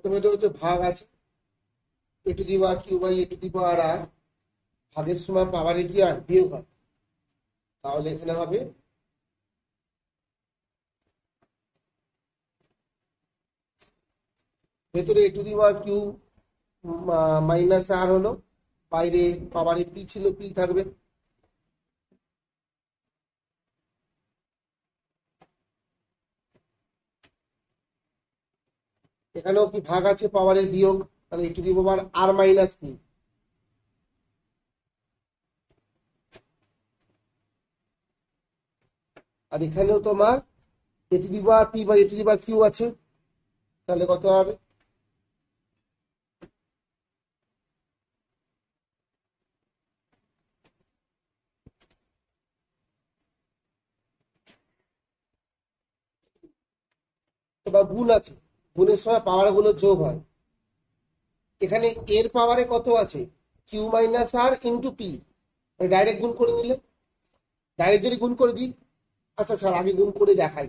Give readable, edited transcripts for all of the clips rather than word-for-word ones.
প্রথমে এটা হচ্ছে ভাগ আছে, এ to the power Q by A to the power R, ভাগের সময় পাওয়ারে কি আর বিয়োগ হয়, তাহলে এখানে হবে ভেতরে A to the power Q minus R হলো, বাইরে পাওয়ারে পি ছিল, পি থাকবে। এখানেও কি ভাগ আছে পাওয়ারের বিয়োগ, তাহলে এ to the power R minus P. আর এখানেও তোমার A to the power P by A to the power Q আছে, তাহলে কত হবে? এবার গুণ আছে, গুণের সময় পাওয়ার গুলো যোগ হয়। এখানে এর পাওয়ারে কত আছে? কিউ মাইনাস আর ইন্টু পি, ডাইরেক্ট গুণ করে নিলে, ডাইরেক্ট যদি গুণ করে দিই, আচ্ছা স্যার আগে গুণ করে দেখাই।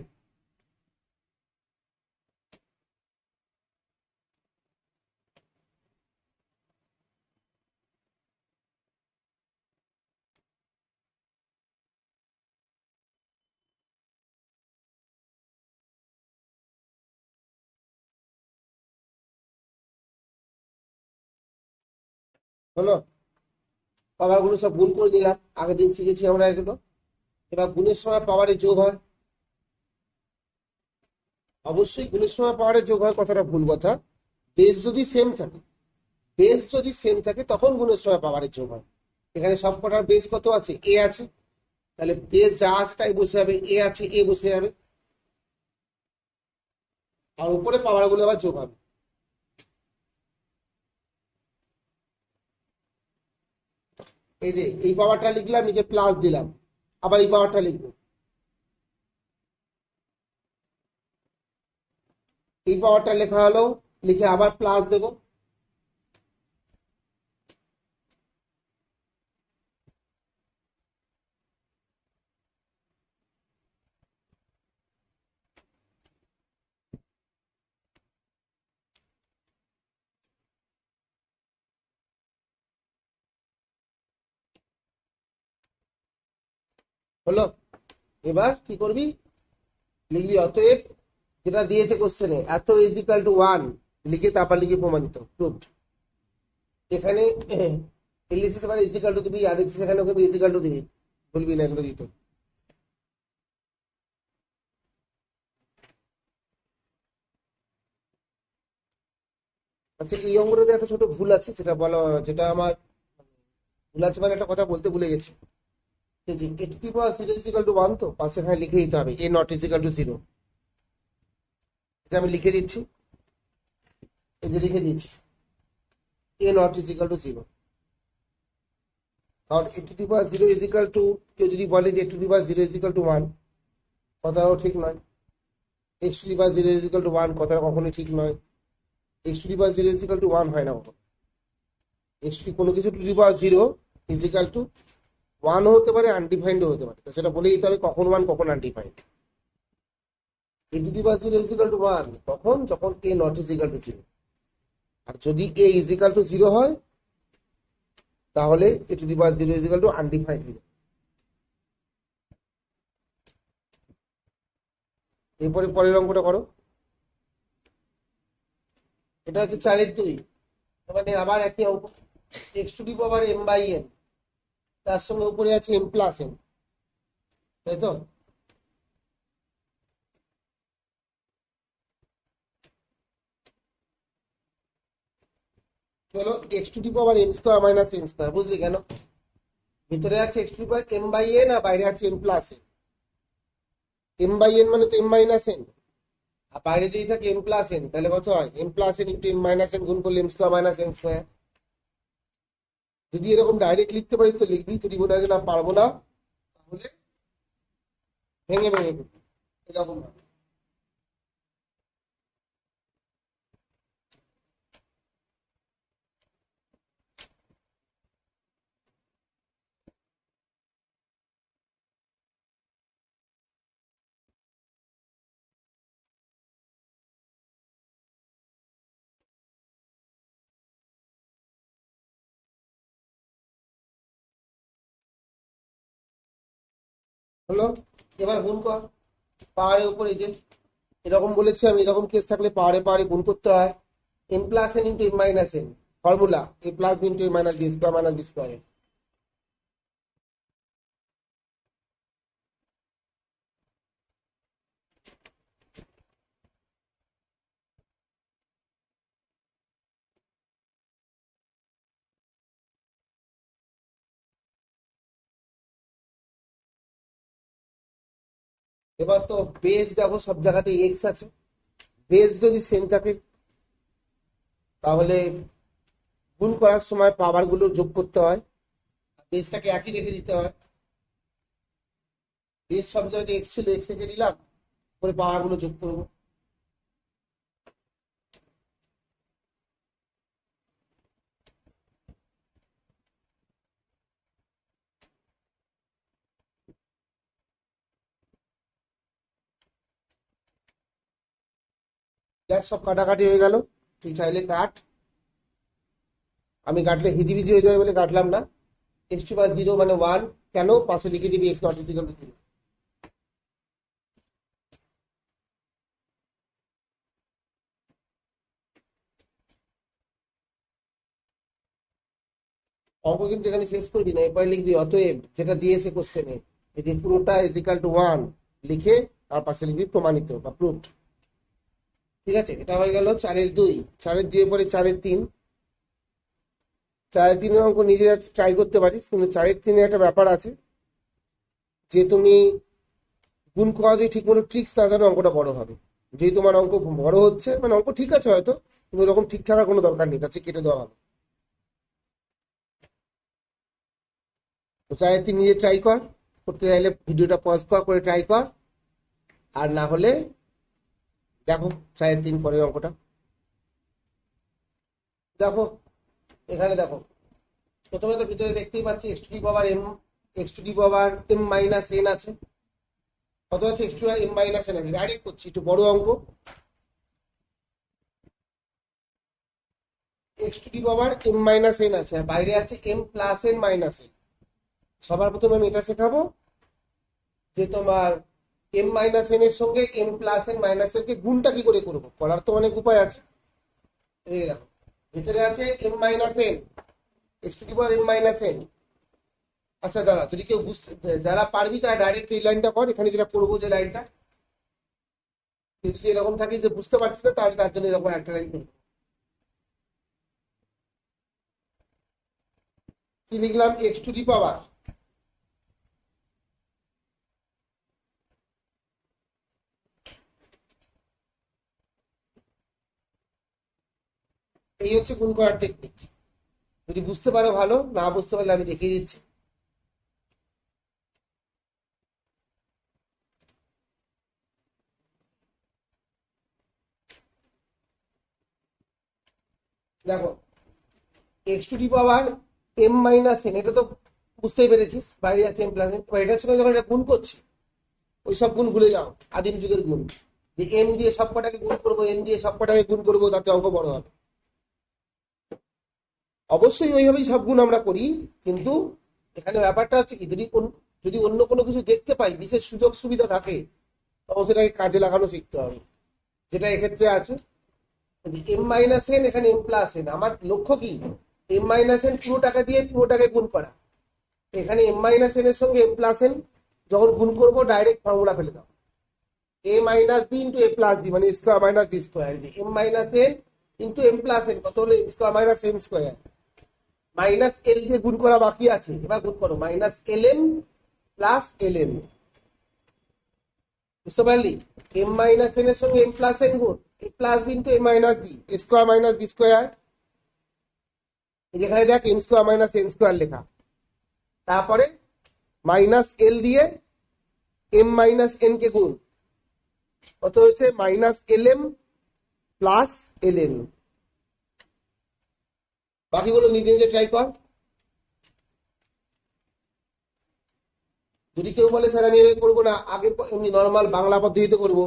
হলো, পাওয়ার গুলো সব গুণ করে দিলাম, আগের দিন শিখেছি আমরা এগুলো। এবার গুণের সময় পাওয়ারে যোগ হয়, অবশ্যই গুণের সময় পাওয়ারে যোগ হয়, কথাটা ভুল কথা। বেস যদি সেম থাকে, বেস যদি সেম থাকে তখন গুণের সময় পাওয়ারে যোগ হয়। এখানে সব কটার বেস কত আছে? এ আছে, তাহলে বেস যা আছে তাই বসে যাবে, এ আছে এ বসে যাবে, আর উপরে পাওয়ার গুলো আবার যোগ হবে। এই যে এই পাওয়ারটা লিখলাম, নিচে প্লাস দিলাম, আবার এই পাওয়ারটা লিখবো, এই পাওয়ারটা লেখা হলো, লিখে আবার প্লাস দেবো। হলো, এবার কি করবি? লিখবি অতএব, যেটা দিয়েছে কোশ্চেনে, এত ইজ ইকাল টু 1, লিখে তারপর লিখে প্রমাণিত, প্রুভড। এখানে এলএসএস মানে ইজ ইকাল টু দিবি, আর এক্সিস এখানে ওকে ইজ ইকাল টু দিবি, বলবি না এগুলো দিতে। আচ্ছা, এই অঙ্কটাতে একটা ছোট ভুল আছে, যেটা বলা, যেটা আমার ভুল আছে, মানে একটা কথা বলতে ভুলে গেছি। এই যে A to the power zero is equal to 1, তো পাশে এখানে লিখে দিতে হবে A not is equal to 0। এটা আমি লিখে দিচ্ছি, এই যে লিখে দিচ্ছি A not is equal to 0। কারণ A to the power zero is equal to, কেউ যদি বলে যে A to the power zero is equal to 1, কথাও ঠিক নয়। X to the power zero is equal to 1, কথাটা কখনোই ঠিক নয়। X to the power zero is equal to 1 হয় না কখন। এক্স টু কোনো কিছু to the power zero is equal to 1ও হতে পারে, আনডিফাইন্ডও হতে পারে, তো সেটা বলে দিতে হবে কখন 1 কখন undefined. A to the power zero is equal to 1 তখন যখন a not is equal to 0, আর যদি এ ইজ ইকাল টু 0 হয় তাহলে এ to the power zero is equal to undefined হয়ে যাবে। এরপরে পরের অঙ্কটা করো। এটা হচ্ছে 4/2, মানে আবার একই অঙ্ক, x to the power m by n, তার সঙ্গে উপরে আছে এম প্লাস এন, তাই তো? চলো, x to the power m square minus n square, বুঝলি কেন? ভিতরে আছে x to the power m by n, আর বাইরে আছে m plus n. M by n মানে তো এম মাইনাস এন, আর বাইরে যদি থাকে এম প্লাস এন, তাহলে কত হয়? M plus n into m minus n গুণ করলে m square minus n square. যদি এরকম ডাইরেক্ট লিখতে পারিস তো লিখবি, যদি মনে হয় যে না পারবো না, তাহলে ভেঙে ভেঙে করবি, এরকম ভাবে। হলো। এবার গুণ কর পাওয়ারের উপরে, যে এরকম বলেছি আমি, এরকম কেস থাকলে পাওয়ারে পাওয়ারে গুণ করতে হয়। M plus n into m minus n, formula a plus b into a minus b square minus b square. এবার তো বেস দেখো সব জায়গাতে এক্স আছে, বেস যদি সেম থাকে তাহলে গুণ করার সময় পাওয়ার গুলো যোগ করতে হয়, বেসটাকে একই রেখে দিতে হয়। বেস সব জায়গাতে এক্স ছিল, এক্স রেখে দিলাম, পরে পাওয়ার গুলো যোগ করবো। দেখ সব কাটাকাটি হয়ে গেল, তুই চাইলে কাট, আমি কাটলে হিজিবিজি হয়ে যাবে বলে কাটলাম না। এক্স টু পাওয়ার জিরো মানে ওয়ান, কেন পাশে লিখে দিবি x not equal to zero. অঙ্ক কিন্তু এখানে শেষ করবি না, এরপরে লিখবি অতএব যেটা দিয়েছে কোশ্চেনে, এই যে পুরোটা ইজ ইকাল টু ওয়ান লিখে তার পাশে লিখবি প্রমাণিত বা প্রুফড। ঠিক আছে, এটা হয়ে গেল 4-2। 4-2 এর পরে 4-3। 4-3 অঙ্ক নিজে ট্রাই করতে পারিস, কিন্তু 4-3 একটা ব্যাপার আছে যে তুমি গুণ করা যদি ঠিক মতো ট্রিক্স না জানো অঙ্কটা বড় হবে। যেই তোমার অঙ্ক বড় হচ্ছে, মানে অঙ্ক ঠিক আছে হয়তো, কিন্তু ওরকম ঠিক থাকার কোনো দরকার নেই, তার চেয়ে কেটে দেওয়া ভালো। তো 4-3 নিজে ট্রাই কর, করতে চাইলে ভিডিওটা পজ করে ট্রাই কর, আর না হলে দেখো 4-3 পরের অঙ্কটা। দেখো এখানে দেখো, প্রথমে তো ভিতরে দেখতেই পাচ্ছি x to the power m, x to the power m minus n আছে, কত আছে x to m minus n. আমি ডাইরেক্ট করছি, একটু বড় অঙ্ক। X to the power m minus n আছে, আর বাইরে আছে m plus n minus n. সবার প্রথমে আমি এটা শেখাবো যে তোমার এম মাইনাস এন এর সঙ্গে m plus n minus n কে গুণটা কি করে করবো, করার তো অনেক উপায় আছে। এই দেখো ভিতরে আছে m minus n, x to the power m minus n. আচ্ছা দাঁড়া, যদি কেউ বুঝতে, যারা পারবি তারা ডাইরেক্ট এই লাইনটা কর, এখানে যেটা করবো যে লাইনটা, যদি এরকম থাকে যে বুঝতে পারছি না, তাহলে তার জন্য এরকম একটা লাইন করবো। কি লিখলাম, এক্স টু ডি পাওয়ার এই হচ্ছে গুণ করার টেকনিক। যদি বুঝতে পারো ভালো, না বুঝতে পারলে আমি দেখিয়ে দিচ্ছি। দেখো x to the power m minus n, এটা তো বুঝতেই পেরেছিস, বাইরে আছে এম প্লাস এন। এটার সঙ্গে যখন এটা গুণ করছি, ওই সব গুণ ভুলে যাও, আদিম যুগের গুণ, যে এম দিয়ে সব কটাকে গুণ করবো, এন দিয়ে সব কটাকে গুণ করবো, তাতে অঙ্ক বড় হবে। অবশ্যই ওইভাবেই সব গুণ আমরা করি, কিন্তু এখানে ব্যাপারটা হচ্ছে কি, যদি অন্য কোনো কিছু দেখতে পাই, বিশেষ সুযোগ সুবিধা থাকে, তখন সেটাকে কাজে লাগানো শিখতে হবে, যেটা এক্ষেত্রে আছে। এম মাইনাস এন, এখানে এম প্লাস এন, আমার লক্ষ্য কি, এম মাইনাস এন পুরোটাকে দিয়ে পুরোটাকে গুণ করা। এখানে এম মাইনাস এন এর সঙ্গে এম প্লাস এন যখন গুণ করবো, ডাইরেক্ট ফর্মুলা ফেলে দাও, a minus b into a plus b, মানে square minus b square. M minus n into m plus n কত হলো, m square minus m square. Minus l দিয়ে গুণ করা বাকি আছে, এবার গুণ করো minus l m plus l m. বুঝতে পারলি, এম মাইনাস এন এর সঙ্গে এম প্লাস এন গুণ a plus b into a minus b, square minus b square. যেখানে দেখ m square minus n square লেখা, তারপরে মাইনাস এল দিয়ে এম মাইনাস এন কে গুণ, কত হয়েছে minus l m plus L N. বাকিগুলো নিজে নিজে ট্রাই কর। যদি কেউ বলে স্যার আমি এভাবে করবো না, আগের এমনি নর্মাল বাংলা পদ্ধতিতে করবো,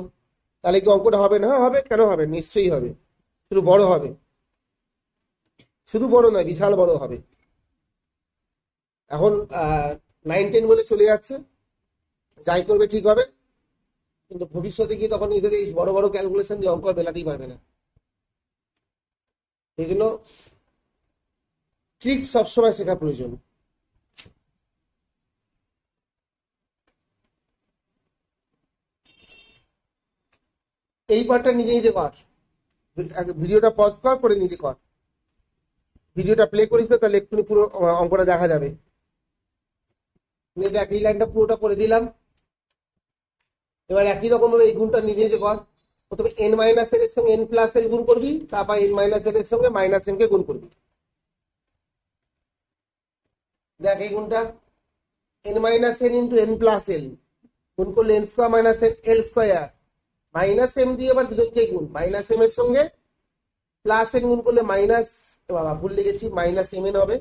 তাহলে কি অঙ্কটা হবে না? হবে, কেন হবে, নিশ্চয়ই হবে, শুধু বড় হবে, শুধু বড় নয়, বিশাল বড় হবে। এখন 9-10 বলে চলে যাচ্ছে, যাই করবে ঠিক হবে, কিন্তু ভবিষ্যতে গিয়ে তখন এদের এই বড় বড় ক্যালকুলেশন দিয়ে অঙ্ক মেলাতেই পারবে না। এই জন্য ট্রিক সবসময় শেখা প্রয়োজন। এই পার্টটা নিজে নিজে কর, ভিডিওটা পজ কর, করে নিজে কর। ভিডিওটা প্লে করিস না, তাহলে এক্ষুনি পুরো অঙ্কটা দেখা যাবে। দেখ এই লাইনটা পুরোটা করে দিলাম। এবার একই রকম ভাবে এই গুণটা নিজে নিজে কর। প্রথমে এন মাইনাস এর সঙ্গে এন প্লাস এল গুণ করবি, তারপর এন মাইনাস এর সঙ্গে মাইনাস এন কে গুণ করবি। দেখ এই গুণটা n minus n into n plus l গুণ করলে n square minus n l square, minus m দিয়ে আবার দুজনকেই গুণ, মাইনাস এম এর সঙ্গে প্লাস এন গুণ করলে মাইনাস, বাবা ভুল লিখেছি, মাইনাস এম এন হবে,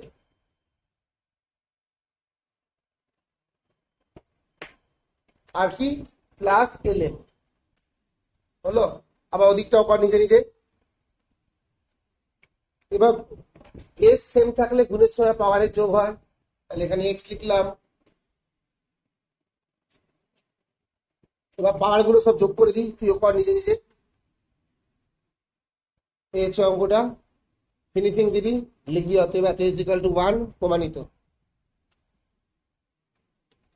আর কি প্লাস এল এম হলো। আবার ওদিকটাও কর নিজে নিজে। এবার এস সেম থাকলে গুণের সময় পাওয়ারের যোগ হয়, তাহলে এখানে এক্স লিখলাম। এবার পাওয়ার গুলো সব যোগ করে দিই, তুইও কর নিজে নিজে। পেয়েছো অঙ্কটা, ফিনিশিং দিবি, লিখবি অতএব এত ইজ ইকুয়াল টু 1 প্রমাণিত।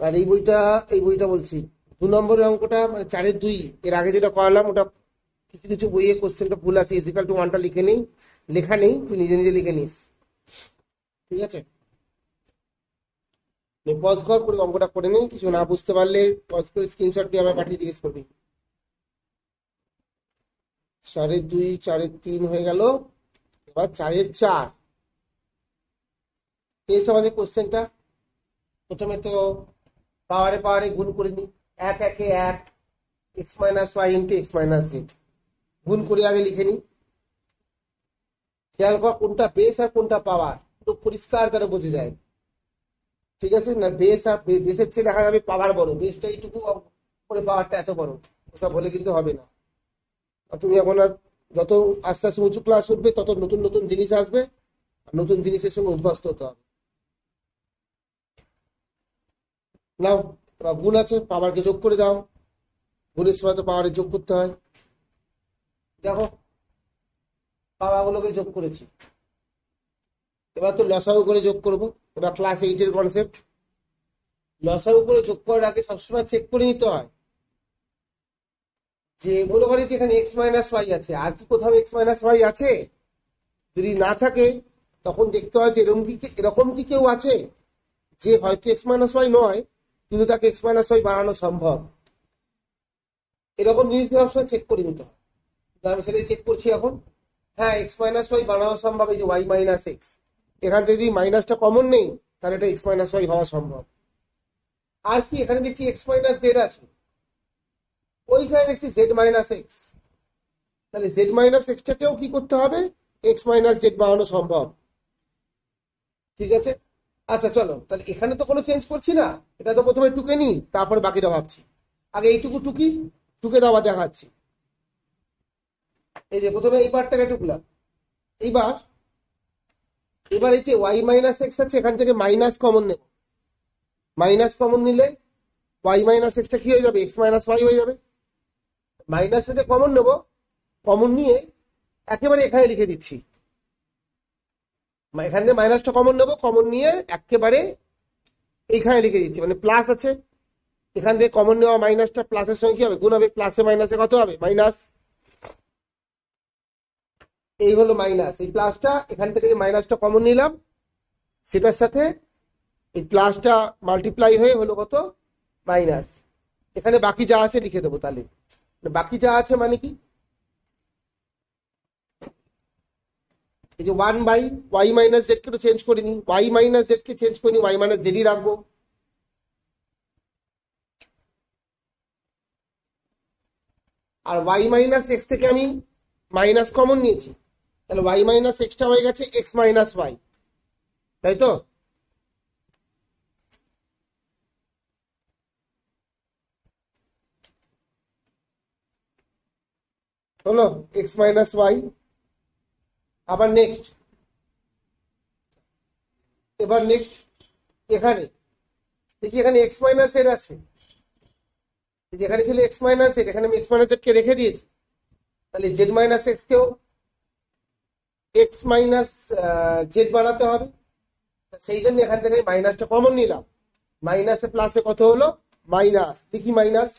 আর এই বইটা বলছি 2 নম্বরের অঙ্কটা মানে 4-এর 2, এর আগে যেটা করালাম ওটা কিছু কিছু বইয়ে কোশ্চেনটা ভুল আছে, ইজ ইকুয়াল টু 1টা লেখা নেই, তুই নিজে নিজে লিখে নিস, ঠিক আছে? পজ কর, করে অঙ্কটা করে নেই, কিছু না বুঝতে পারলে পজ করে স্ক্রিনশট দিয়ে আমার পাঠিয়ে জিজ্ঞেস করবি। 4-এর 2, 4-এর 3 হয়ে গেল। এবার 4-এর 4 পেয়েছে আমাদের কোশ্চেনটা। প্রথমে তো পাওয়ারে গুণ করে নি, 1 1 1 x minus y into x minus z, গুণ করে আগে লিখে নি। খেয়াল কর কোনটা বেস আর কোনটা পাওয়ার, পুরো পরিষ্কার তারা বোঝা যায়, ঠিক আছে না? বেস আর বেসের চেয়ে দেখা যাবে পাওয়ার বড়, বেসটা এইটুকু করে পাওয়ারটা এত বড়, ওসব বলে কিন্তু হবে না। আর তুমি এখন আর যত আস্তে আস্তে উঁচু ক্লাস উঠবে তত নতুন নতুন জিনিস আসবে, আর নতুন জিনিসের সঙ্গে অভ্যস্ত হতে হবে। নাও গুণ আছে, পাওয়ারকে যোগ করে দাও, গুণের সময় তো পাওয়ারে যোগ করতে হয়। দেখো পাওয়ারগুলোকে যোগ করেছি, এবার তো লসাগু করে যোগ করব। এবার ক্লাস 8-এর কনসেপ্ট, লসাগু করে যোগ করার আগে সবসময় চেক করে নিতে হয় যে মনে করি যে এখানে এক্স মাইনাস ওয়াই আছে, আর কি কোথাও এক্স মাইনাস ওয়াই আছে? যদি না থাকে তখন দেখতে হয় যে এরকম কি কেউ আছে যে হয়তো এক্স মাইনাস ওয়াই নয়, কিন্তু তাকে এক্স মাইনাস ওয়াই বাড়ানো সম্ভব। এরকম জিনিস সবসময় চেক করে নিতে হয়। আমি সেটাই চেক করছি এখন। হ্যাঁ, এক্স মাইনাস ওয়াই বানানো সম্ভব, এই যে ওয়াই মাইনাস এক্স, এখান থেকে যদি মাইনাসটা কমন নেই তাহলে এটা এক্স মাইনাস ওয়াই হওয়া সম্ভব। আর কি এখানে দেখছি এক্স মাইনাস জেড আছে, ওইখানে দেখছি জেড মাইনাস এক্স, তাহলে জেড মাইনাস এক্সটাকেও কি করতে হবে? এক্স মাইনাস জেড বানানো সম্ভব, ঠিক আছে? আচ্ছা চলো, তাহলে এখানে তো কোনো চেঞ্জ করছি না, এটা তো প্রথমে টুকে নি, তারপরে বাকিটা ভাবছি। আগে এইটুকু টুকে দেওয়া দেখাচ্ছি। এই যে প্রথমে এই পার্টটাকে টুকলাম। এবার এই যে ওয়াই মাইনাস এক্স আছে, এখান থেকে মাইনাস কমন নেব, মাইনাস কমন নিলে ওয়াই মাইনাস এক্সটা কি হয়ে যাবে? এক্স মাইনাস ওয়াই হয়ে যাবে। মাইনাস থেকে কমন নেব, কমন নিয়ে একেবারে এখানে লিখে দিচ্ছি, এখানে মাইনাসটা কমন নেব, কমন নিয়ে একেবারে এইখানে লিখে দিচ্ছি, মানে প্লাস আছে, এখান থেকে কমন নেওয়া মাইনাসটা প্লাসের সঙ্গে কি হবে? গুণ হবে, প্লাসে মাইনাসে কত হবে? মাইনাস। এই হলো মাইনাস, এই প্লাসটা এখান থেকে যে মাইনাসটা কমন নিলাম সেটার সাথে এই প্লাসটা মাল্টিপ্লাই হয়ে হলো কত? মাইনাস। এখানে বাকি যা আছে লিখে দেবো। তাহলে বাকি যা আছে মানে কি, এই যে 1/y মাইনাস জেড কে তো চেঞ্জ করিনি, ওয়াই মাইনাস জেড কে চেঞ্জ করিনি, ওয়াই মাইনাস জেডই রাখবো। আর ওয়াই মাইনাস এক্স থেকে আমি মাইনাস কমন নিয়েছি, তাহলে ওয়াই মাইনাস এক্সটা হয়ে গেছে এক্স মাইনাস ওয়াই, তাই তো? হলো এক্স মাইনাস ওয়াই। আবার নেক্সট, এবার নেক্সট এখানে দেখি, এখানে এক্স মাইনাস এর আছে, যেখানে ছিল এক্স মাইনাস জেড, এখানে আমি এক্স মাইনাস জেড কে রেখে দিয়েছি, তাহলে জেড মাইনাস এক্স কেও এক্স মাইনাস জেড বানাতে হবে। সেই জন্য এখান থেকে মাইনাসটা কমন নিলাম, মাইনাসে প্লাসে কত হলো মাইনাস, দেখি মাইনাস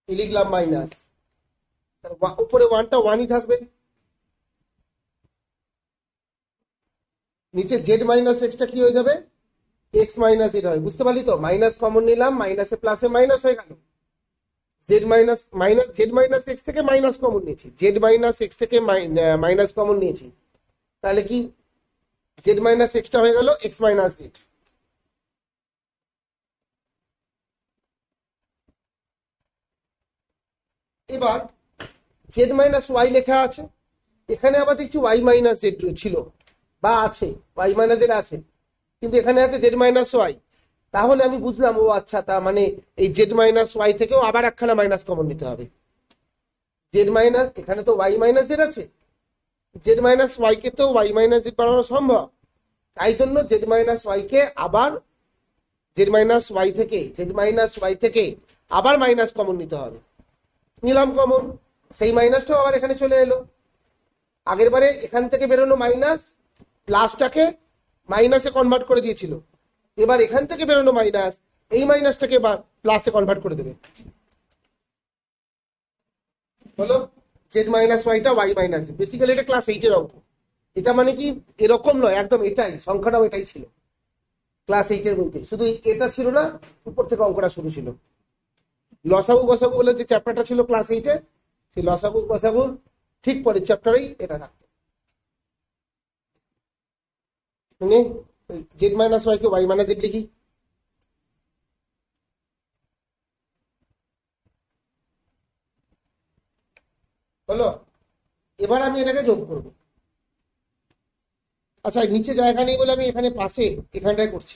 লিখলাম মাইনাস, উপরে ওয়ানটা ওয়ানই থাকবে, নিচে জেড মাইনাস এক্সটা কি হয়ে যাবে এক্স মাইনাস জেড হবে। বুঝতে পারলি তো, মাইনাস কমন নিলাম, মাইনাসে প্লাসে মাইনাস হয়ে গেল, Z minus minus z minus x থেকে মাইনাস কমন নিয়েছি, জেড মাইনাস এক্স থেকে মাইনাস কমন নিয়েছি, তাহলে কি জেড মাইনাস এক্সটা হয়ে গেল এক্স মাইনাস জেড। এবার জেড মাইনাস ওয়াই লেখা আছে, এখানে আবার দেখছি ওয়াই মাইনাস জেড ছিল বা আছে, ওয়াই মাইনাস জেড আছে, কিন্তু এখানে আছে জেড মাইনাস ওয়াই। তাহলে আমি বুঝলাম ও আচ্ছা, তার মানে এই জেড মাইনাস ওয়াই থেকেও আবার একখানা মাইনাস কমন নিতে হবে। জেড মাইনাস, এখানে তো ওয়াই মাইনাস জেড আছে, জেড মাইনাস ওয়াই কে তো ওয়াই মাইনাস জেড বানানো সম্ভব, তাই জন্য জেড মাইনাস ওয়াই কে আবার জেড মাইনাস ওয়াই থেকে আবার মাইনাস কমন নিতে হবে। নিলাম কমন, সেই মাইনাসটাও আবার এখানে চলে এলো, আগের বারে এখান থেকে বেরোনো মাইনাস প্লাসটাকে মাইনাসে কনভার্ট করে দিয়েছিল, এবার এখান থেকে বেরোনো মাইনাস এই মাইনাসটাকে এবার প্লাসে কনভার্ট করে দেবে, হলো জেড মাইনাস ওয়াইটা ওয়াই মাইনাস। বেসিক্যালি এটা ক্লাস 8 এর অঙ্ক, এটা মানে কি এরকম নয়, একদম এটাই, সংখ্যাটাও এটাই ছিল ক্লাস 8 এর বইতে, শুধু এটা ছিল না, উপর থেকে অঙ্কটা শুরু ছিল। লসাগু গসাগু বলে যে চ্যাপ্টারটা ছিল ক্লাস 8 এ, সেই লসাগু গসাগুর ঠিক পরের চ্যাপ্টারেই এটা থাকতো, মানে জেড মাইনাস ওয়াই কে ওয়াই মাইনাস জেড লিখি, হলো। এবার আমি এটাকে যোগ করব, আচ্ছা নিচে জায়গা নেই বলে আমি এখানে পাশে এখানটায় করছি,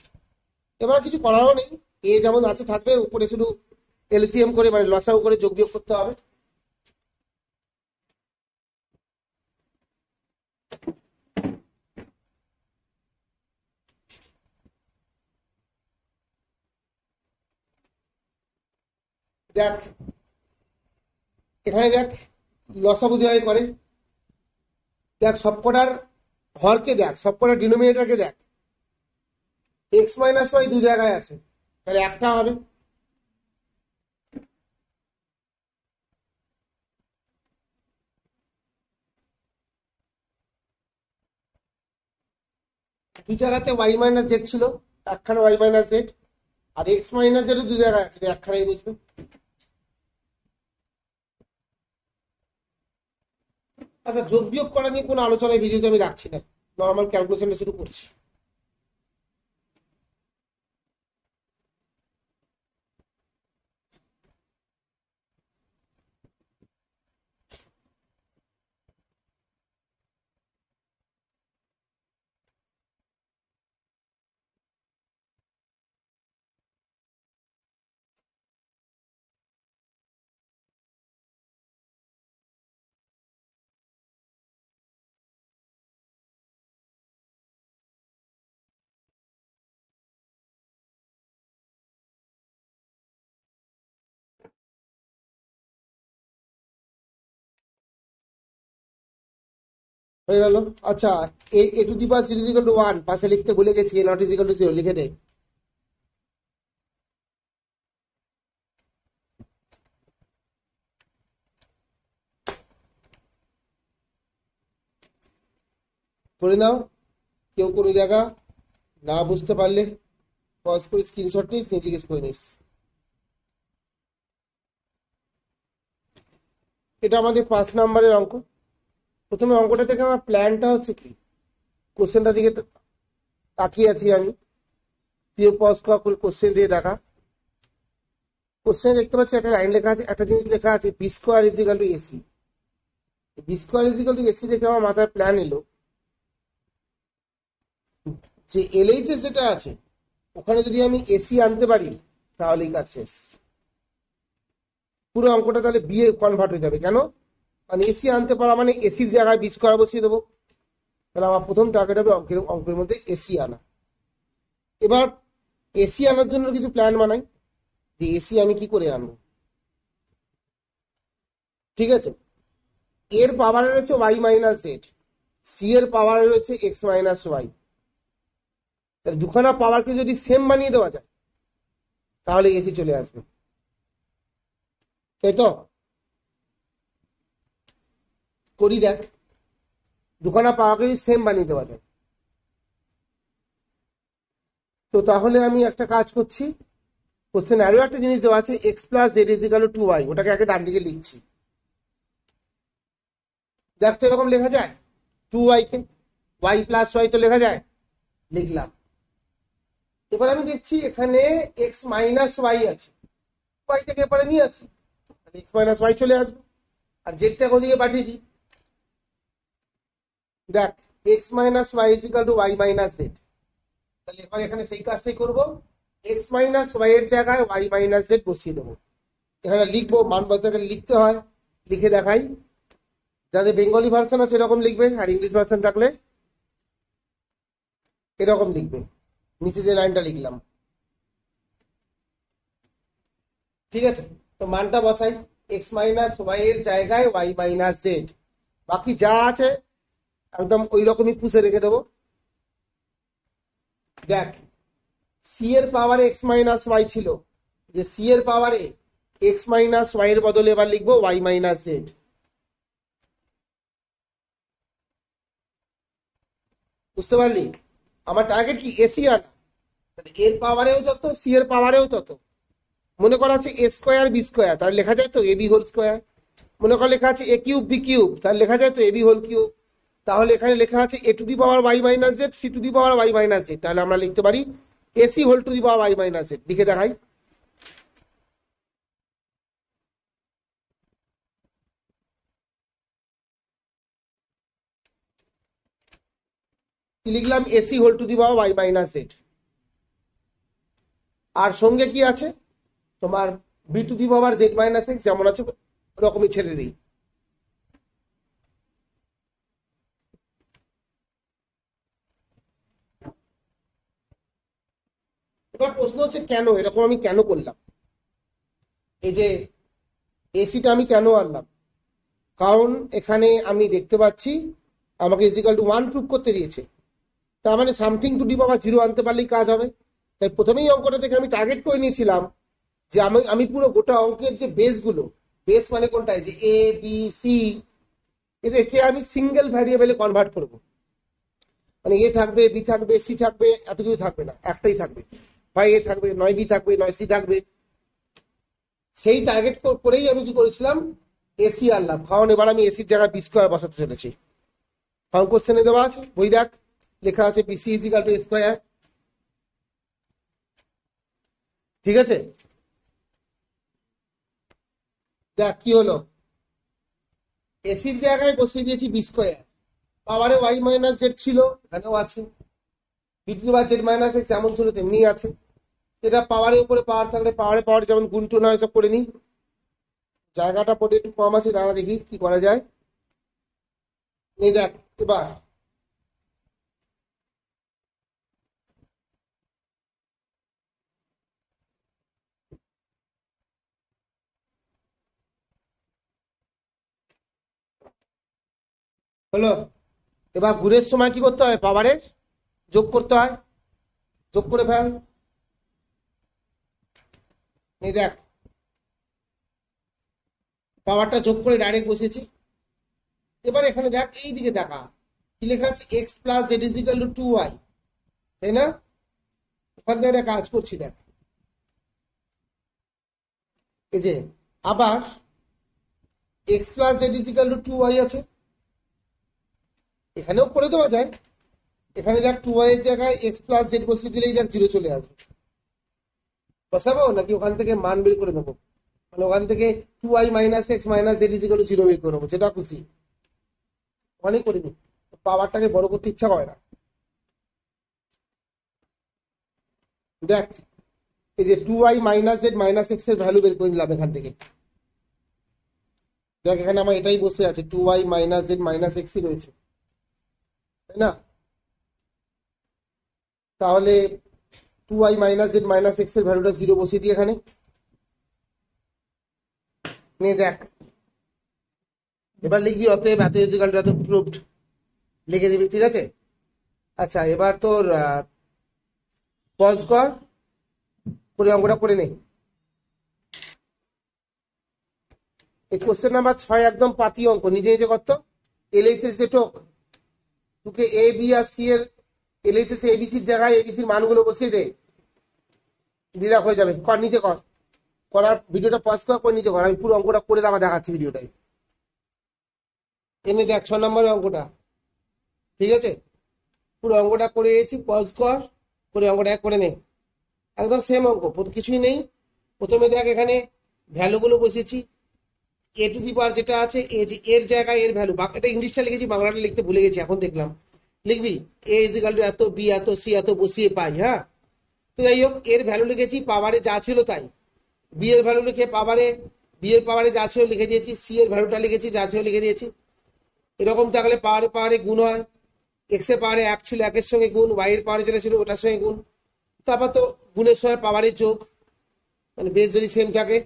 এবার কিছু করারও নেই, এ যেমন আছে থাকবে, উপরে শুধু এলসিএম করে মানে লসাগু করে যোগ বিয়োগ করতে হবে। দেখ এখানে দেখ লসাগু যেভাবে করে, দেখ সবকটার হরকে দেখ, সবকটার ডিনোমিনেটরকে দেখ, এক্স মাইনাস ওয়াই দু জায়গায় আছে, তাহলে একটা হবে, দু জায়গাতে ওয়াই মাইনাস জেড ছিল, একখানা ওয়াই মাইনাস জেড, আর এক্স মাইনাস জেড দু জায়গায় আছে, একখানাই বুঝবে। আচ্ছা যোগ বিয়োগ করা নিয়ে কোনো আলোচনায় ভিডিওতে আমি রাখছি না, নর্মাল ক্যালকুলেশনটা শুরু করছি। হয়ে গেল। আচ্ছা a to the power 0 is equal to 1 পাশে লিখতে ভুলে গেছি, a not is equal to 0 লিখে দে। করে নাও, কেউ কোনো জায়গা না বুঝতে পারলে পজ করে স্ক্রিনশট নিস, নিয়ে জিজ্ঞেস করে নিস। এটা আমাদের 5 নম্বরের অঙ্ক। প্রথমে অঙ্কটা থেকে আমার প্ল্যানটা হচ্ছে কি, কোশ্চেনটা দিকে তাকিয়ে আছি আমি, তুই পজ করে কোশ্চেন দিয়ে দেখা। কোশ্চেনে দেখতে পাচ্ছি একটা লাইন লেখা আছে, একটা জিনিস লেখা আছে b square is equal to ac. B square is equal to ac দেখে আমার মাথায় প্ল্যান এলো যে এলএইচএস যেটা আছে ওখানে যদি আমি এসি আনতে পারি তাহলেই কাজ শেষ, পুরো অঙ্কটা তাহলে বিয়ে কনভার্ট হয়ে যাবে। কেন? কারণ এসি আনতে পারা মানে এসির জায়গায় বি স্কোয়ার বসিয়ে দেবো, তাহলে আমার প্রথম টার্গেট হবে অঙ্কের মধ্যে এসি আনা। এবার এসি আনার জন্য কিছু প্ল্যান বানাই। যে এসি আমি কি করে আনবো। ঠিক আছে, এর পাওয়ারে রয়েছে ওয়াই মাইনাস জেড, সি এর পাওয়ারে রয়েছে এক্স মাইনাস ওয়াই। তাহলে দুখানা পাওয়ারকে যদি সেম বানিয়ে দেওয়া যায় তাহলে এসি চলে আসবে, তাই তো? করি দেখ, দুখানা পাওয়ারকে যদি সেম বানিয়ে দেওয়া যায়, তো তাহলে আমি একটা কাজ করছি, কোশ্চেন আরো একটা জিনিস দেওয়া আছে x plus z is equal to y, ওটাকে আগে ডান দিকে লিখছি। দেখ তো এরকম লেখা যায়, টু ওয়াই কে ওয়াই প্লাস ওয়াই তো লেখা যায়, লিখলাম। এবার আমি দেখছি এখানে এক্স মাইনাস ওয়াই আছে, ওয়াইটাকে এবারে নিয়ে আসি, এক্স মাইনাস ওয়াই চলে আসবে, আর জেডটাকে ওদিকে পাঠিয়ে দিই। দেখ x minus y is equal to y minus z, তাহলে এবার এখানে সেই কাজটাই করবো, এক্স মাইনাস ওয়াই এর জায়গায় ওয়াই মাইনাস জেড বসিয়ে দেবো। এখানে লিখবো, মান বলতে লিখতে হয়, লিখে দেখাই। যাদের বেঙ্গলি ভার্সন আছে এরকম লিখবে, আর ইংলিশ ভার্সন থাকলে এরকম লিখবে, নিচে যে লাইনটা লিখলাম। ঠিক আছে, তো মানটা বসাই, এক্স মাইনাস ওয়াই এর জায়গায় ওয়াই মাইনাস জেড, বাকি যা আছে একদম ওই রকমই পুষে রেখে দেবো। দেখ সি এর পাওয়ারে এক্স মাইনাস ওয়াই ছিল, যে সি এর পাওয়ারে এক্স মাইনাস ওয়াই এর বদলে এবার লিখবো ওয়াই মাইনাস জেড। বুঝতে পারলি? আমার টার্গেট কি এসি আনা, এর পাওয়ারেও যত সি এর পাওয়ারেও তত। মনে করা আছে এ স্কোয়ার বি স্কোয়ার, তাহলে লেখা যায় তো এ বি হোল স্কোয়ার। মনে করা লেখা আছে এ কিউব বি কিউব, তাহলে লেখা যায় তো এ বি হোল কিউব। তাহলে এখানে লেখা আছে এ to the power y minus z c to the power y minus z, তাহলে আমরা লিখতে পারি a c whole to the power y minus z. লিখে দেখাই, কি লিখলাম, a c whole to the power y minus z. আর সঙ্গে কি আছে তোমার b to the power z minus x, যেমন আছে ওরকমই ছেড়ে দিই। এবার প্রশ্ন হচ্ছে কেন এরকম আমি কেন করলাম, এই যে এসিটা আমি কেন আনলাম, কারণ এখানে আমি দেখতে পাচ্ছি আমাকে ইজিক্যাল টু ওয়ান প্রুভ করতে দিয়েছে, তার মানে something to the power zero আনতে পারলেই কাজ হবে। তাই প্রথমেই অঙ্কটা থেকে আমি টার্গেট করে নিয়েছিলাম যে আমি পুরো গোটা অঙ্কের যে বেসগুলো, বেস মানে কোনটা, যে এ বি সি, এদেরকে আমি সিঙ্গেল ভ্যারিয়েবলে কনভার্ট করব। মানে এ থাকবে, বি থাকবে, সি থাকবে, এত কিছু থাকবে না, একটাই থাকবে, হয় এ থাকবে, নয় বি থাকবে, নয় সি থাকবে। সেই টার্গেট করেই আমি কি করেছিলাম, এসি আনলাম, কারণ এবার আমি এসির জায়গায় বি স্কোয়ার বসাতে চলেছি। কারণ কোশ্চেনে দেওয়া আছে, বই দেখ, লেখা আছে bc is equal to a square. ঠিক আছে, দেখ কি হলো, এসির জায়গায় বসিয়ে দিয়েছি বি স্কোয়ার, পাওয়ারে ওয়াই মাইনাস জেড ছিল, এখানেও আছে, b to the power z minus x যেমন ছিল তেমনি আছে। এটা পাওয়ারের উপরে পাওয়ার থাকলে পাওয়ারে যেমন গুণটুন হয় সব করে নিই। জায়গাটা পড়ে একটু কম আছে, দাঁড়া দেখি কি করা যায়। এই দেখ এবার হলো, এবার গুণের সময় কি করতে হয়, পাওয়ারের যোগ করতে হয়, যোগ করে ফেল। এই দেখ পাওয়ারটা যোগ করে ডাইরেক্ট বসেছি। এবার এখানে দেখ এই দিকে দেখা কি লেখা আছে, x plus z is equal to two y, তাই না? ওখান থেকে একটা কাজ করছি, দেখ এই যে আবার x plus z is equal to two y আছে, এখানেও করে দেওয়া যায়। এখানে দেখ টু ওয়াই এর জায়গায় এক্স প্লাস জেড বসিয়ে দিলেই দেখ জিরো চলে আসবে। বসাবো নাকি ওখান থেকে মান বের করে নেবো, মানে ওখান থেকে two y minus x minus z is equal to zero বের করে নেবো, যেটা খুশি ওখানেই করে নি, পাওয়ারটাকে বড় করতে ইচ্ছা করে না। দেখ এই যে two y minus z minus x এর ভ্যালু বের করে নিলাম এখান থেকে। দেখ এখানে আমার এটাই বসে আছে, two y minus z minus এক্সই রয়েছে, তাই না? তাহলে two y minus z minus x এর ভ্যালুটা জিরো বসিয়ে দিই এখানে। নিয়ে দেখ, এবার লিখবি অতএব এত ইজিক্যাল টু এত প্রুভড, লিখে দিবি, ঠিক আছে। আচ্ছা এবার তোর পজ কর, করে অঙ্কটা করে নে। এই কোশ্চেন নাম্বার 6 একদম পাতি অঙ্ক, নিজে নিজে করতো। এলএইচএস যে টোক তোকে এ বি আর সি এর, এলএইচএস এবিসির জায়গায় এবিসির মানগুলো বসিয়ে দে, দিদা হয়ে যাবে। কর, নিচে কর, করার ভিডিওটা পজ কর নিচে কর, আমি পুরো অঙ্কটা করে আমার দেখাচ্ছি ভিডিওটাই। এনে দেখ 6 নম্বরের অঙ্কটা, ঠিক আছে। পুরো অঙ্কটা করে এসেছি, পজ কর, করে অঙ্কটা করে নে। একদম সেম অঙ্ক, কিছুই নেই। প্রথমে দেখ এখানে ভ্যালুগুলো বসিয়েছি। এ টু দি পাওয়ার যেটা আছে, এর জায়গায় এর ভ্যালু, এটা ইংলিশটা লিখেছি, বাংলাটা লিখতে ভুলে গেছি, এখন দেখলাম। লিখবি এ ইজিক্যাল টু এত, বি এত, সি এত, বসিয়ে পাই। হ্যাঁ, তো যাই হোক, এর ভ্যালু লিখেছি, পাওয়ারে যা ছিল তাই। বি এর ভ্যালু লিখে পাওয়ারে, বি এর পাওয়ারে যা ছিল লিখে দিয়েছি, সি এর ভ্যালুটা লিখেছি, যা ছিল লিখে দিয়েছি। এরকম থাকলে পাওয়ারে পাওয়ারে গুণ হয়। এক্স এর পাওয়ারে 1 ছিল, 1 এর সঙ্গে গুণ, ওয়াই এর পাওয়ারে যেটা ছিল ওটার সঙ্গে গুণ। তারপর তো গুণের সময় পাওয়ারের যোগ, মানে বেস যদি সেম থাকে।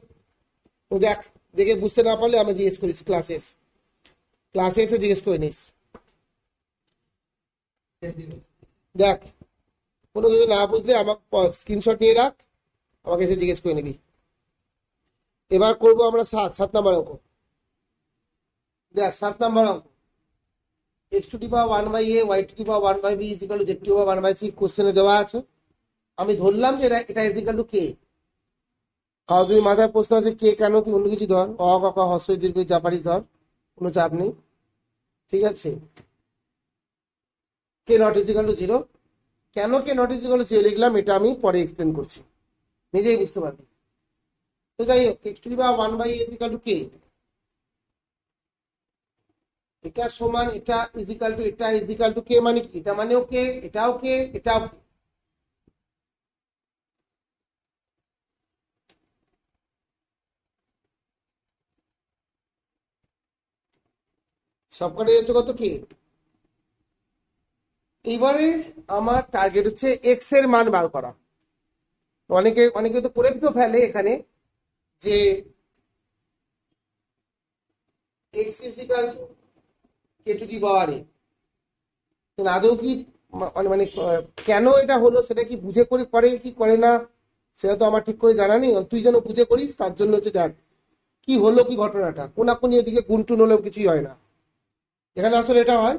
দেখ, দেখে বুঝতে না পারলে আমরা জিজ্ঞেস করিস ক্লাসে এসে জিজ্ঞেস করে নিস। দেখ, কোনো কিছু না বুঝলে আমাকে স্ক্রিনশট নিয়ে রাখ, আমাকে এসে জিজ্ঞেস করে নিবি। এবার করবো আমরা 7 নম্বর অঙ্ক। দেখ 7 নম্বর অঙ্ক, x to the power 1/a y two the power 1/b is equal two z two the power 1/c কোশ্চেনে দেওয়া আছে। আমি ধরলাম যে এটা ইজ ইকুয়াল টু কে। কারো যদি মাথায় প্রশ্ন আছে কে কেন, তুই অন্য কিছু ধর, অ ক খ হস্র দীর্ঘ যা পারিস ধর, কোনো চাপ নেই, ঠিক আছে। কে নট ইজ ইকুয়াল টু 0, কেন কে নট ইজ ইকুয়াল টু 0 লিখলাম এটা আমি পরে এক্সপ্লেন করছি, নিজেই বুঝতে পারবি। তো যাই হোক, x to the power 1/a is equal to k, এটা সমান এটা ইজ ইকুয়াল টু এটা ইজ ইকুয়াল টু কে, মানে কি, এটা মানেও কে, এটাও কে, এটাও কে। সবকটাই হচ্ছে কত কে। এইবারে আমার টার্গেট হচ্ছে এক্স এর মান বার করা। অনেকে অনেকে তো করে তো ফেলে এখানে যে x is equal to k to the power a, আদৌ কি মানে মানে কেন এটা হলো সেটা কি বুঝে করে করে কি করে না সেটা তো আমার ঠিক করে জানা নেই। তুই যেন বুঝে করিস তার জন্য হচ্ছে দেখ কি হলো, কি ঘটনাটা, কোনাকুনি এদিকে গুনটুন হলেও কিছুই হয় না, এখানে আসলে এটা হয়।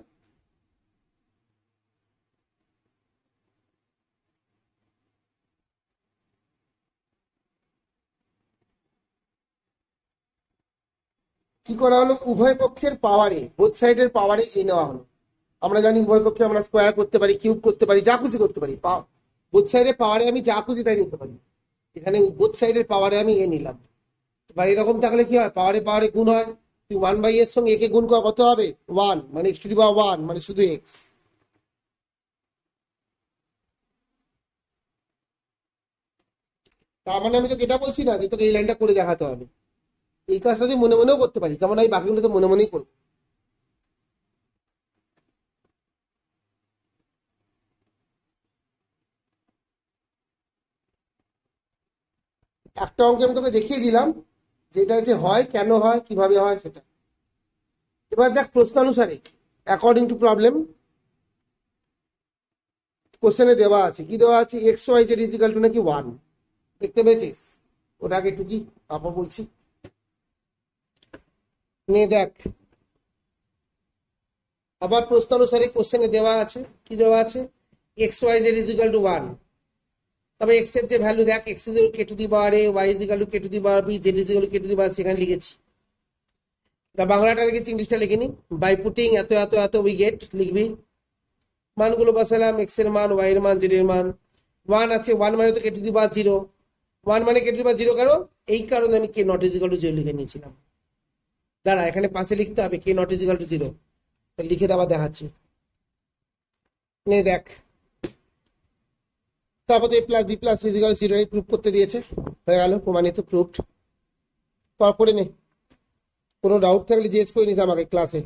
কি করা হলো, উভয় পক্ষের পাওয়ারে, বোথ সাইডের পাওয়ারে এ নেওয়া হলো। আমরা জানি উভয় পক্ষে আমরা স্কোয়ার করতে পারি, কিউব করতে পারি, যা খুশি করতে পারি, বোথ সাইডের পাওয়ারে আমি যা খুশি তাই নিতে পারি। এখানে বোথ সাইডের পাওয়ারে আমি এ নিলাম। এবার এরকম থাকলে কি হয়, পাওয়ারে পাওয়ারে গুণ হয়, তুই 1/a এর সঙ্গে একে গুণ কর, কত হবে 1, মানে x টু দি পাওয়ার 1 মানে শুধু এক্স। তার মানে আমি তোকে এটা বলছি না যে তোকে এই লাইনটা করে দেখাতে হবে, এই কাজটা তুই মনে মনেও করতে পারিস, যেমন আমি বাকিগুলো তো মনে মনেই করবো। একটা অঙ্কে আমি তোকে দেখিয়ে দিলাম যেটা হচ্ছে হয়, কেন হয়, কিভাবে হয় সেটা। এবার দেখ প্রশ্নানুসারে অ্যাকর্ডিং টু প্রবলেম কোশ্চেনে দেওয়া আছে, কি দেওয়া আছে, x y z is equal to নাকি 1, দেখতে পেয়েছিস, ওটা আগে টুকি তারপর বলছি। নে দেখ, আবার প্রশ্নানুসারে কোশ্চেনে দেওয়া আছে, কি দেওয়া আছে, x y z is equal to 1, তবে এক্স এর যে ভ্যালু দেখ, x is k to the power a, y is equal to k to the power b, z is equal to k to the power, সেখানে লিখেছি। এটা বাংলাটা লিখেছি, ইংলিশটা লিখিনি। বাই পুটিং এত এত এত উই গেট, লিখবি, মানগুলো বসালাম, এক্স এর মান, ওয়াই এর মান, জেড এর মান। 1 আছে, 1 মানে তো কে টু দি পাওয়ার 0, 1 মানে কে টু দি পাওয়ার 0 কেন, এই কারণে আমি k not is equal to 0 লিখে নিয়েছিলাম। দাঁড়া, এখানে পাশে লিখতে হবে k not is equal to 0, লিখে আবার দেখাচ্ছি। নে দেখ, তারপর a plus b plus is equal to 0 proof করতে দিয়েছে, হয়ে গেল, প্রমাণিত, প্রুফড। করে নে, কোনো ডাউট থাকলে জিজ্ঞেস করে নিস আমাকে ক্লাসে।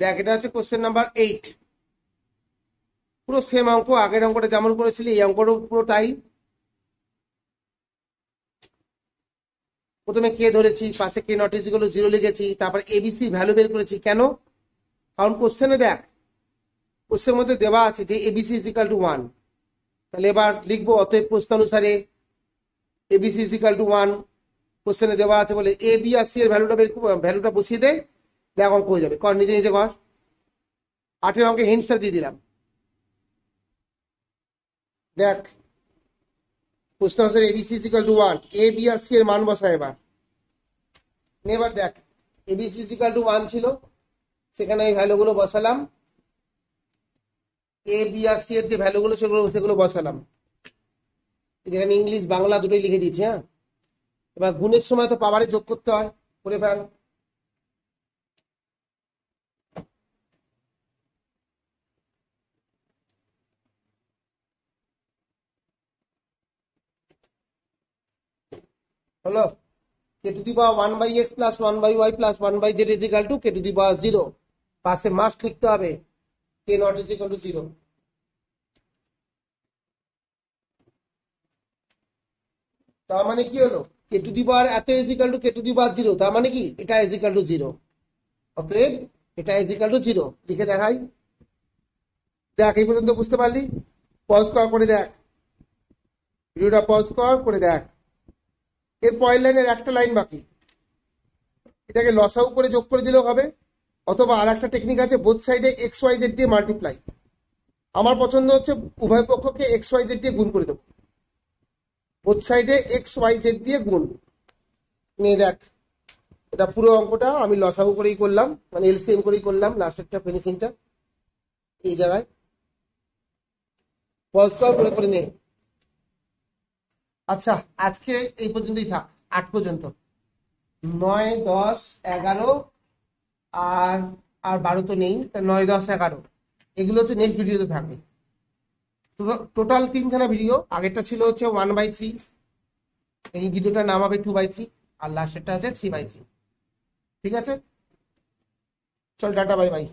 দেখ এটা হচ্ছে কোশ্চেন নাম্বার 8, পুরো সেম অঙ্ক, আগের অঙ্কটা যেমন করেছিলি এই অঙ্কটাও পুরো তাই। প্রথমে কে ধরেছি, পাশে কে নট ইজিক্যাল টু 0 লিখেছি, তারপর এবিসি ভ্যালু বের করেছি। কেন? কারণ কোশ্চেনে দেখ, কোশ্চেনের মধ্যে দেওয়া আছে যে এবিসি ইজিক্যাল টু 1। তাহলে এবার লিখবো অতএব প্রশ্নানুসারে এবিসি ইজিক্যাল টু 1, কোশ্চেনে দেওয়া আছে বলে এ বি আর সি এর ভ্যালুটা বসিয়ে দেয়, দেখ অঙ্ক হয়ে যাবে। কর, নিজে নিজে কর। 8 অঙ্কে হিন্টসটা দিয়ে দিলাম। দেখ প্রশ্নানুসারে ABC is equal two 1, A B R C এর মান বসা। এবার দেখ এবিসি ইজিক্যাল টু 1 ছিল, সেখানে এই ভ্যালুগুলো বসালাম। এ বি আর সি এর যে ভ্যালুগুলো সেগুলো বসালাম। যেখানে ইংলিশ বাংলা দুটোই লিখে দিয়েছি। হ্যাঁ, এবার গুণের সময় তো পাওয়ারে যোগ করতে হয়, করে ফেল। হলো k to the power 1/x plus 1/y plus 1/z is equal to k to the power 0। পাশে মাস্ট লিখতে হবে k not is equal to 0। তার মানে কি হলো, কে টু দি পাওয়ার এত is equal to k to the power 0, তার মানে কি এটা ইজ ইকুয়াল টু 0। অতএব এটা ইজ ইকুয়াল টু 0 লিখে দেখাই। দেখ এই পর্যন্ত বুঝতে পারলি? পজ করে দেখ, ভিডিওটা পজ করে দেখ। এর পরের লাইনের একটা লাইন বাকি, এটাকে লসাউ করে যোগ করে দিলেও হবে, অথবা আর একটা টেকনিক আছে, বোথ সাইডে এক্স ওয়াই জেড দিয়ে মাল্টিপ্লাই। আমার পছন্দ হচ্ছে উভয় পক্ষকে এক্স ওয়াই জেড দিয়ে গুণ করে দেবো, বোথ সাইডে এক্স ওয়াই জেড দিয়ে গুণ। নিয়ে দেখ, এটা পুরো অঙ্কটা আমি লসাগু করেই করলাম, মানে এলসিএম করেই করলাম, লাস্টেরটা ফিনিশিংটা এই জায়গায়। পজ করে নে। আচ্ছা, আজকে এই পর্যন্তই থাক, 8 পর্যন্ত। 9, 10, 11 আর 12 তো নেই, 9, 10, 11 এগুলো হচ্ছে নেক্সট ভিডিওতে থাকবে। টোটাল 3খানা ভিডিও। আগেরটা ছিল হচ্ছে 1/3, এই ভিডিওটার নাম হবে 2/3, আর লাস্টেরটা হচ্ছে 3/3। ঠিক আছে, চল টাটা, বাই বাই।